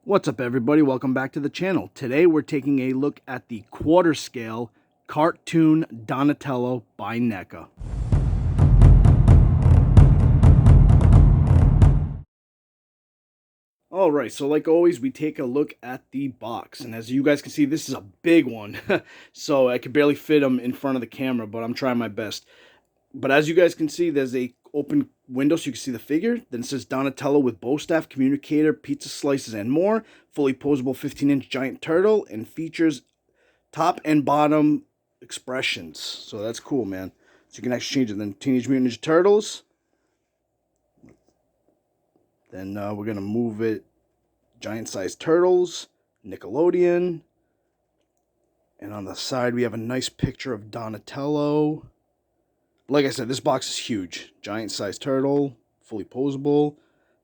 What's up, everybody? Welcome back to the channel. Today we're taking a look at the quarter scale cartoon Donatello by NECA. Alright, so like always, we take a look at the box. And as you guys can see, this is a big one. So I could barely fit them in front of the camera, but I'm trying my best. But as you guys can see, there's a open window so you can see the figure. Then it says Donatello with bow staff, communicator, pizza slices, and more. Fully posable 15-inch giant turtle, and features top and bottom expressions. So that's cool, man. So you can actually change it. Then Teenage Mutant Ninja Turtles. Then we're going to move it. Giant sized turtles. Nickelodeon. And on the side, we have a nice picture of Donatello. Like I said, this box is huge. Giant sized turtle, fully posable.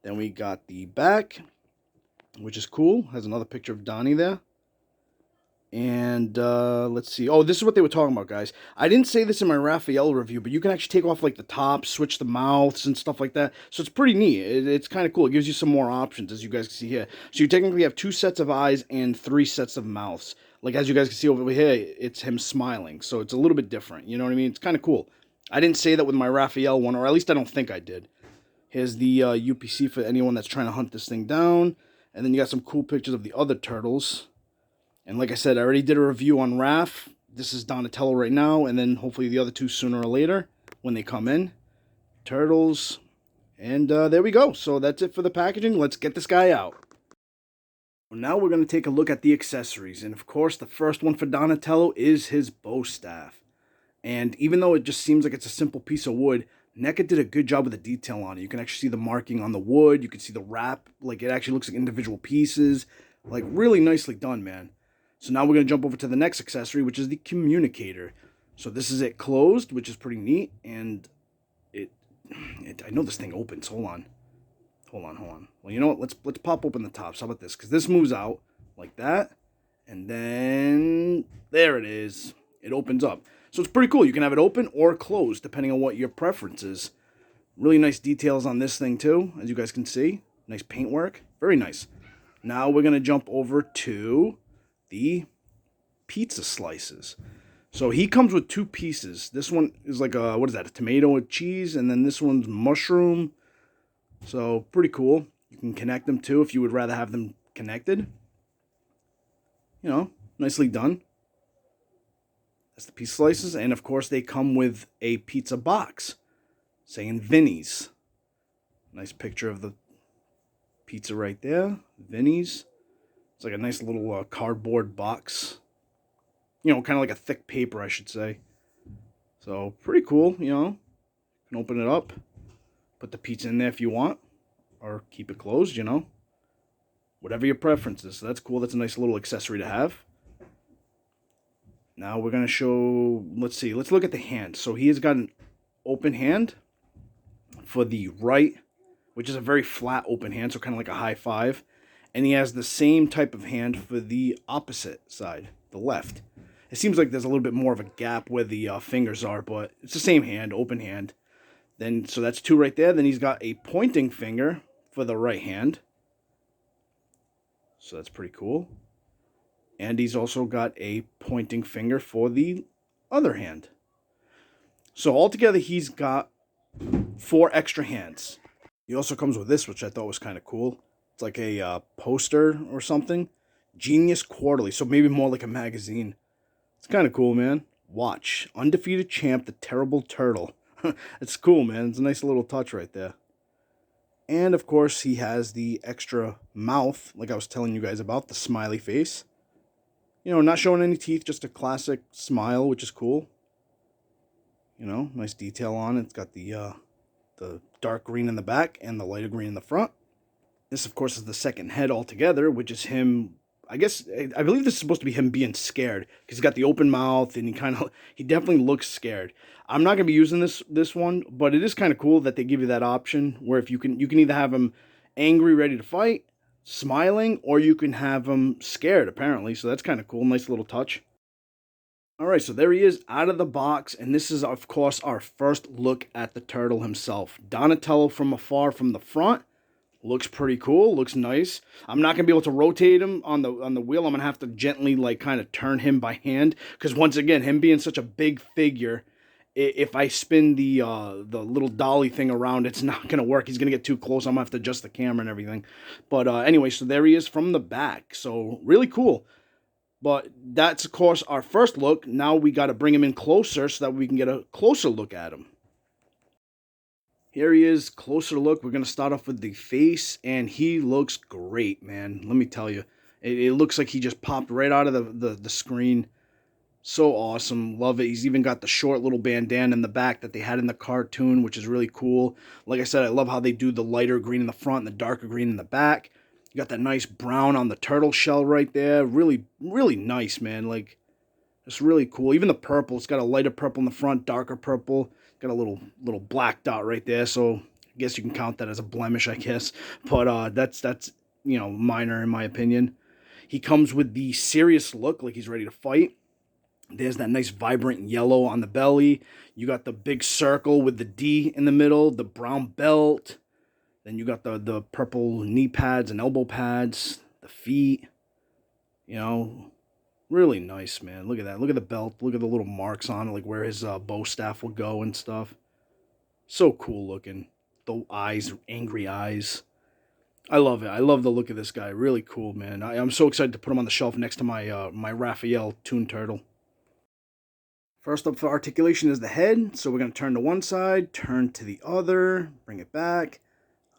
Then we got the back, which is cool. Has another picture of Donnie there. And let's see. Oh, this is what they were talking about, guys. I didn't say this in my Raphael review, but you can actually take off like the top, switch the mouths and stuff like that. So it's pretty neat. It's kind of cool. It gives you some more options, as you guys can see here. So you technically have 2 sets of eyes and 3 sets of mouths. Like as you guys can see over here, it's him smiling. So it's a little bit different. You know what I mean? It's kind of cool. I didn't say that with my Raphael one, or at least I don't think I did. Here's the UPC for anyone that's trying to hunt this thing down. And then you got some cool pictures of the other turtles. And like I said, I already did a review on Raph. This is Donatello right now, and then hopefully the other 2 sooner or later when they come in. Turtles. And there we go. So that's it for the packaging. Let's get this guy out. Now we're going to take a look at the accessories. And of course, the first one for Donatello is his bow staff. And even though it just seems like it's a simple piece of wood, NECA did a good job with the detail on it. You can actually see the marking on the wood. You can see the wrap. Like, it actually looks like individual pieces. Like, really nicely done, man. So now we're going to jump over to the next accessory, which is the communicator. So this is it closed, which is pretty neat. And I know this thing opens. Hold on. Well, you know what? Let's pop open the tops. How about this? Because this moves out like that. And then there it is. It opens up. So it's pretty cool. You can have it open or closed, depending on what your preference is. Really nice details on this thing, too, as you guys can see. Nice paintwork. Very nice. Now we're going to jump over to the pizza slices. So he comes with 2 pieces. This one is like a, what is that, a tomato with cheese, and then this one's mushroom. So pretty cool. You can connect them, too, if you would rather have them connected. You know, nicely done. That's the pizza slices, and of course they come with a pizza box saying Vinny's. Nice picture of the pizza right there, Vinny's. It's like a nice little cardboard box. You know, kind of like a thick paper, I should say. So pretty cool, you know. You can open it up, put the pizza in there if you want, or keep it closed, you know. Whatever your preference is. So that's cool. That's a nice little accessory to have. Now we're going to show, let's see, let's look at the hand. So he has got an open hand for the right, which is a very flat open hand, so kind of like a high five. And he has the same type of hand for the opposite side, the left. It seems like there's a little bit more of a gap where the fingers are, but it's the same hand, open hand. Then, so that's 2 right there. Then he's got a pointing finger for the right hand. So that's pretty cool. And he's also got a pointing finger for the other hand. So altogether, he's got 4 extra hands. He also comes with this, which I thought was kind of cool. It's like a poster or something. Genius Quarterly. So maybe more like a magazine. It's kind of cool, man. Watch. Undefeated Champ, the Terrible Turtle. It's cool, man. It's a nice little touch right there. And, of course, he has the extra mouth, like I was telling you guys about, the smiley face. You know, not showing any teeth, just a classic smile, which is cool. You know, nice detail on it. It's got the dark green in the back and the lighter green in the front. This, of course, is the second head altogether, which is him. I guess, I believe this is supposed to be him being scared, because he's got the open mouth, and he definitely looks scared. I'm not going to be using this one, but it is kind of cool that they give you that option, where if you can either have him angry, ready to fight, smiling, or you can have him scared, apparently. So that's kind of cool. Nice little touch. Alright, so there he is out of the box, and this is, of course, our first look at the turtle himself. Donatello from afar from the front, Looks pretty cool. Looks nice. I'm not gonna be able to rotate him on the wheel. I'm gonna have to gently like kind of turn him by hand because once again, him being such a big figure, if I spin the little dolly thing around, it's not gonna work. He's gonna get too close. I'm gonna have to adjust the camera and everything. But anyway, so there he is from the back. So really cool. But that's of course our first look. Now we got to bring him in closer so that we can get a closer look at him. Here he is, closer look. We're going to start off with the face, and he looks great, man. Let me tell you. It looks like he just popped right out of the screen. So awesome. Love it. He's even got the short little bandana in the back that they had in the cartoon, which is really cool. Like I said, I love how they do the lighter green in the front and the darker green in the back. You got that nice brown on the turtle shell right there. Really, really nice, man. Like, it's really cool. Even the purple. It's got a lighter purple in the front, darker purple. Got a little black dot right there. So I guess you can count that as a blemish, I guess. But that's minor in my opinion. He comes with the serious look, like he's ready to fight. There's that nice vibrant yellow on the belly. You got the big circle with the D in the middle, the brown belt. Then you got the purple knee pads and elbow pads, the feet. Really nice, man. Look at that. Look at the belt. Look at the little marks on it, like where his bow staff will go and stuff. So cool looking. The eyes, angry eyes. I love it. I love the look of this guy. Really cool, man. I'm so excited to put him on the shelf next to my Raphael Toon Turtle. First up for articulation is the head. So we're going to turn to one side, turn to the other, bring it back,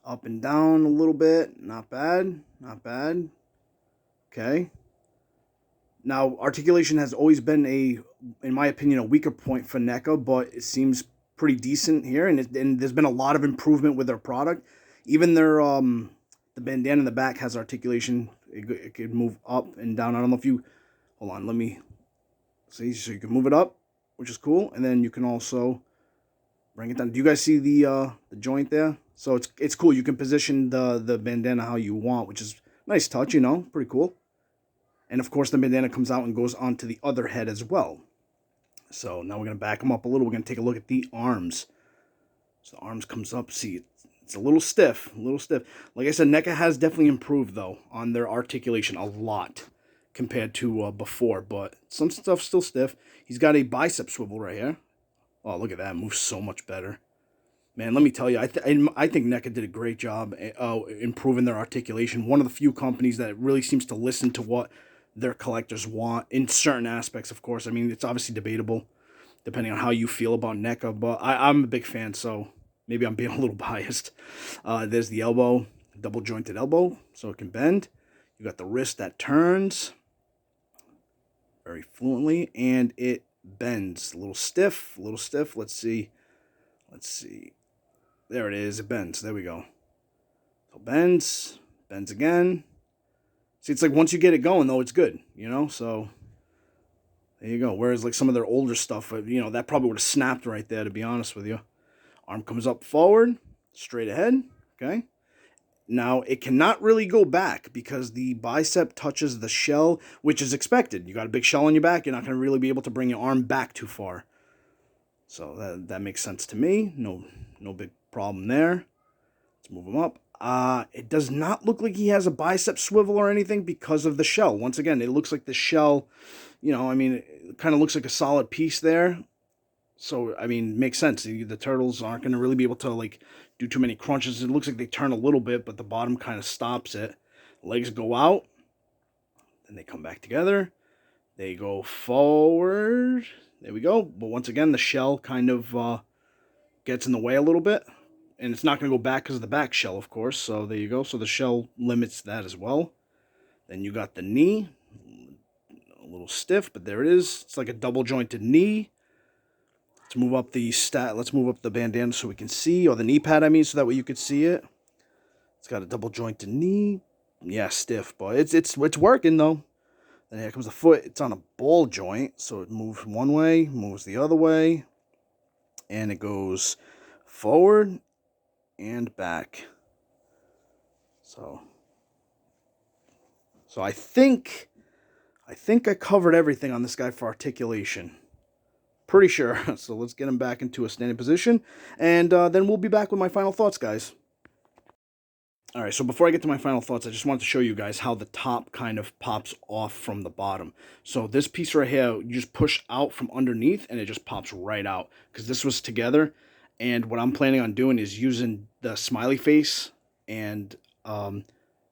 up and down a little bit. Not bad. Not bad. Okay. Now, articulation has always been in my opinion, a weaker point for NECA, but it seems pretty decent here, and there's been a lot of improvement with their product. Even their the bandana in the back has articulation. It could move up and down. I don't know if you hold on. Let me see. So you can move it up, which is cool, and then you can also bring it down. Do you guys see the joint there? So it's cool. You can position the bandana how you want, which is a nice touch. Pretty cool. And of course, the bandana comes out and goes onto the other head as well. So now we're going to back them up a little. We're going to take a look at the arms. So the arms comes up. See, it's a little stiff. Like I said, NECA has definitely improved, though, on their articulation a lot compared to before. But some stuff's still stiff. He's got a bicep swivel right here. Oh, look at that. It moves so much better. Man, let me tell you, I think NECA did a great job improving their articulation. One of the few companies that really seems to listen to what their collectors want in certain aspects, of course. I mean, it's obviously debatable depending on how you feel about NECA, but I'm a big fan, so maybe I'm being a little biased. There's the elbow, double jointed elbow, so it can bend. You got the wrist that turns very fluently, and it bends. A little stiff. Let's see. There it is. It bends. There we go. So bends again. See, it's like once you get it going, though, it's good, So there you go. Whereas like some of their older stuff, that probably would have snapped right there, to be honest with you. Arm comes up forward, straight ahead. Okay. Now, it cannot really go back because the bicep touches the shell, which is expected. You got a big shell on your back, you're not going to really be able to bring your arm back too far. So that makes sense to me. No big problem there. Let's move him up. It does not look like he has a bicep swivel or anything because of the shell. Once again, it looks like the shell, it kind of looks like a solid piece there. So, makes sense. The turtles aren't going to really be able to, like, do too many crunches. It looks like they turn a little bit, but the bottom kind of stops it. Legs go out. Then they come back together. They go forward. There we go. But once again, the shell kind of gets in the way a little bit. And it's not going to go back because of the back shell, of course. So there you go. So the shell limits that as well. Then you got the knee. A little stiff, but there it is. It's like a double jointed knee. Let's move up Let's move up the bandana so we can see, or the knee pad, so that way you could see it. It's got a double jointed knee. Yeah, stiff, but it's working though. Then here comes the foot. It's on a ball joint, so it moves one way, moves the other way, and it goes forward and back. So I think I covered everything on this guy for articulation. Pretty sure. So let's get him back into a standing position, and then we'll be back with my final thoughts, guys. All right, so before I get to my final thoughts, I just want to show you guys how the top kind of pops off from the bottom. So this piece right here, you just push out from underneath and it just pops right out because this was together. And what I'm planning on doing is using the smiley face and,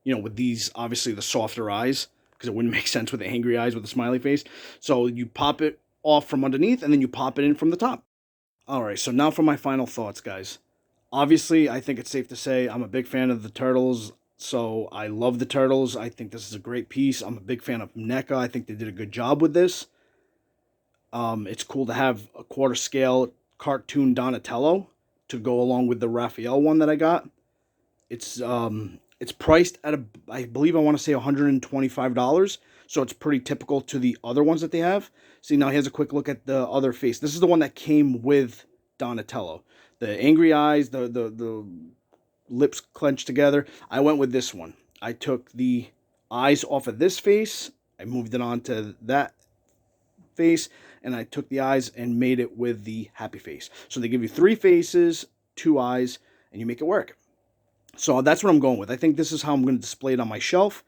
with these, obviously the softer eyes, because it wouldn't make sense with the angry eyes with the smiley face. So you pop it off from underneath and then you pop it in from the top. All right, so now for my final thoughts, guys. Obviously, I think it's safe to say I'm a big fan of the turtles, so I love the turtles. I think this is a great piece. I'm a big fan of NECA. I think they did a good job with this. It's cool to have a quarter scale cartoon Donatello to go along with the Raphael one that I got. It's priced at I believe I want to say $125, so it's pretty typical to the other ones that they have. See, now here's a quick look at the other face. This is the one that came with Donatello. The angry eyes, the lips clenched together. I went with this one. I took the eyes off of this face. I moved it onto that face, and I took the eyes and made it with the happy face. So they give you 3 faces, 2 eyes, and you make it work. So that's what I'm going with. I think this is how I'm going to display it on my shelf.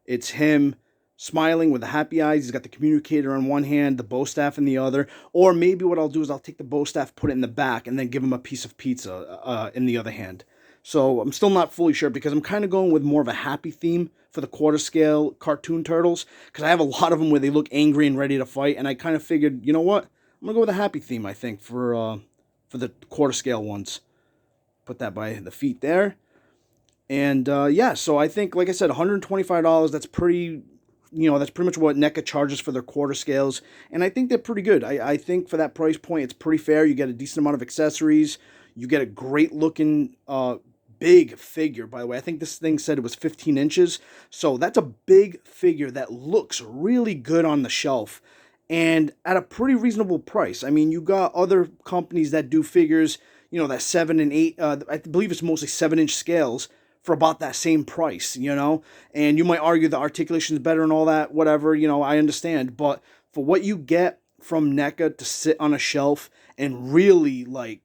It's him smiling with the happy eyes. He's got the communicator on one hand, the bow staff in the other. Or maybe what I'll do is I'll take the bow staff, put it in the back, and then give him a piece of pizza in the other hand. So I'm still not fully sure because I'm kind of going with more of a happy theme for the quarter scale cartoon turtles. Because I have a lot of them where they look angry and ready to fight. And I kind of figured, you know what? I'm going to go with a happy theme, I think, for the quarter scale ones. Put that by the feet there. And yeah, so I think, like I said, $125, that's pretty, that's pretty much what NECA charges for their quarter scales. And I think they're pretty good. I think for that price point, it's pretty fair. You get a decent amount of accessories. You get a great looking big figure, by the way. I think this thing said it was 15 inches. So that's a big figure that looks really good on the shelf and at a pretty reasonable price. I mean, you got other companies that do figures, that 7 and 8, I believe it's mostly 7-inch scales, for about that same price, and you might argue the articulation is better and all that, whatever, I understand, but for what you get from NECA to sit on a shelf and really,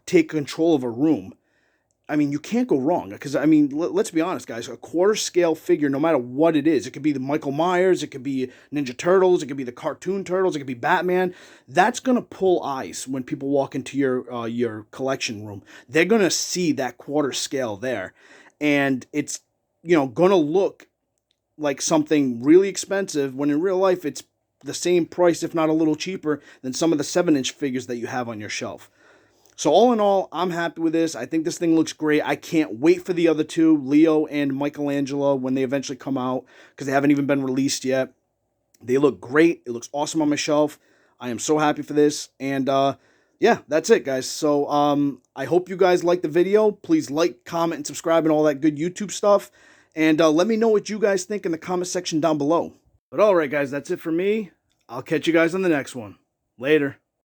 take control of a room, I mean, you can't go wrong, because, I mean, let's be honest, guys, a quarter scale figure, no matter what it is, it could be the Michael Myers, it could be Ninja Turtles, it could be the cartoon Turtles, it could be Batman, that's going to pull eyes when people walk into your collection room. They're going to see that quarter scale there, and it's, going to look like something really expensive when in real life it's the same price, if not a little cheaper, than some of the 7-inch figures that you have on your shelf. So all in all, I'm happy with this. I think this thing looks great. I can't wait for the other two, Leo and Michelangelo, when they eventually come out, because they haven't even been released yet. They look great. It looks awesome on my shelf. I am so happy for this. And yeah, that's it, guys. So I hope you guys like the video. Please like, comment, and subscribe and all that good YouTube stuff. And let me know what you guys think in the comment section down below. But all right, guys, that's it for me. I'll catch you guys on the next one. Later.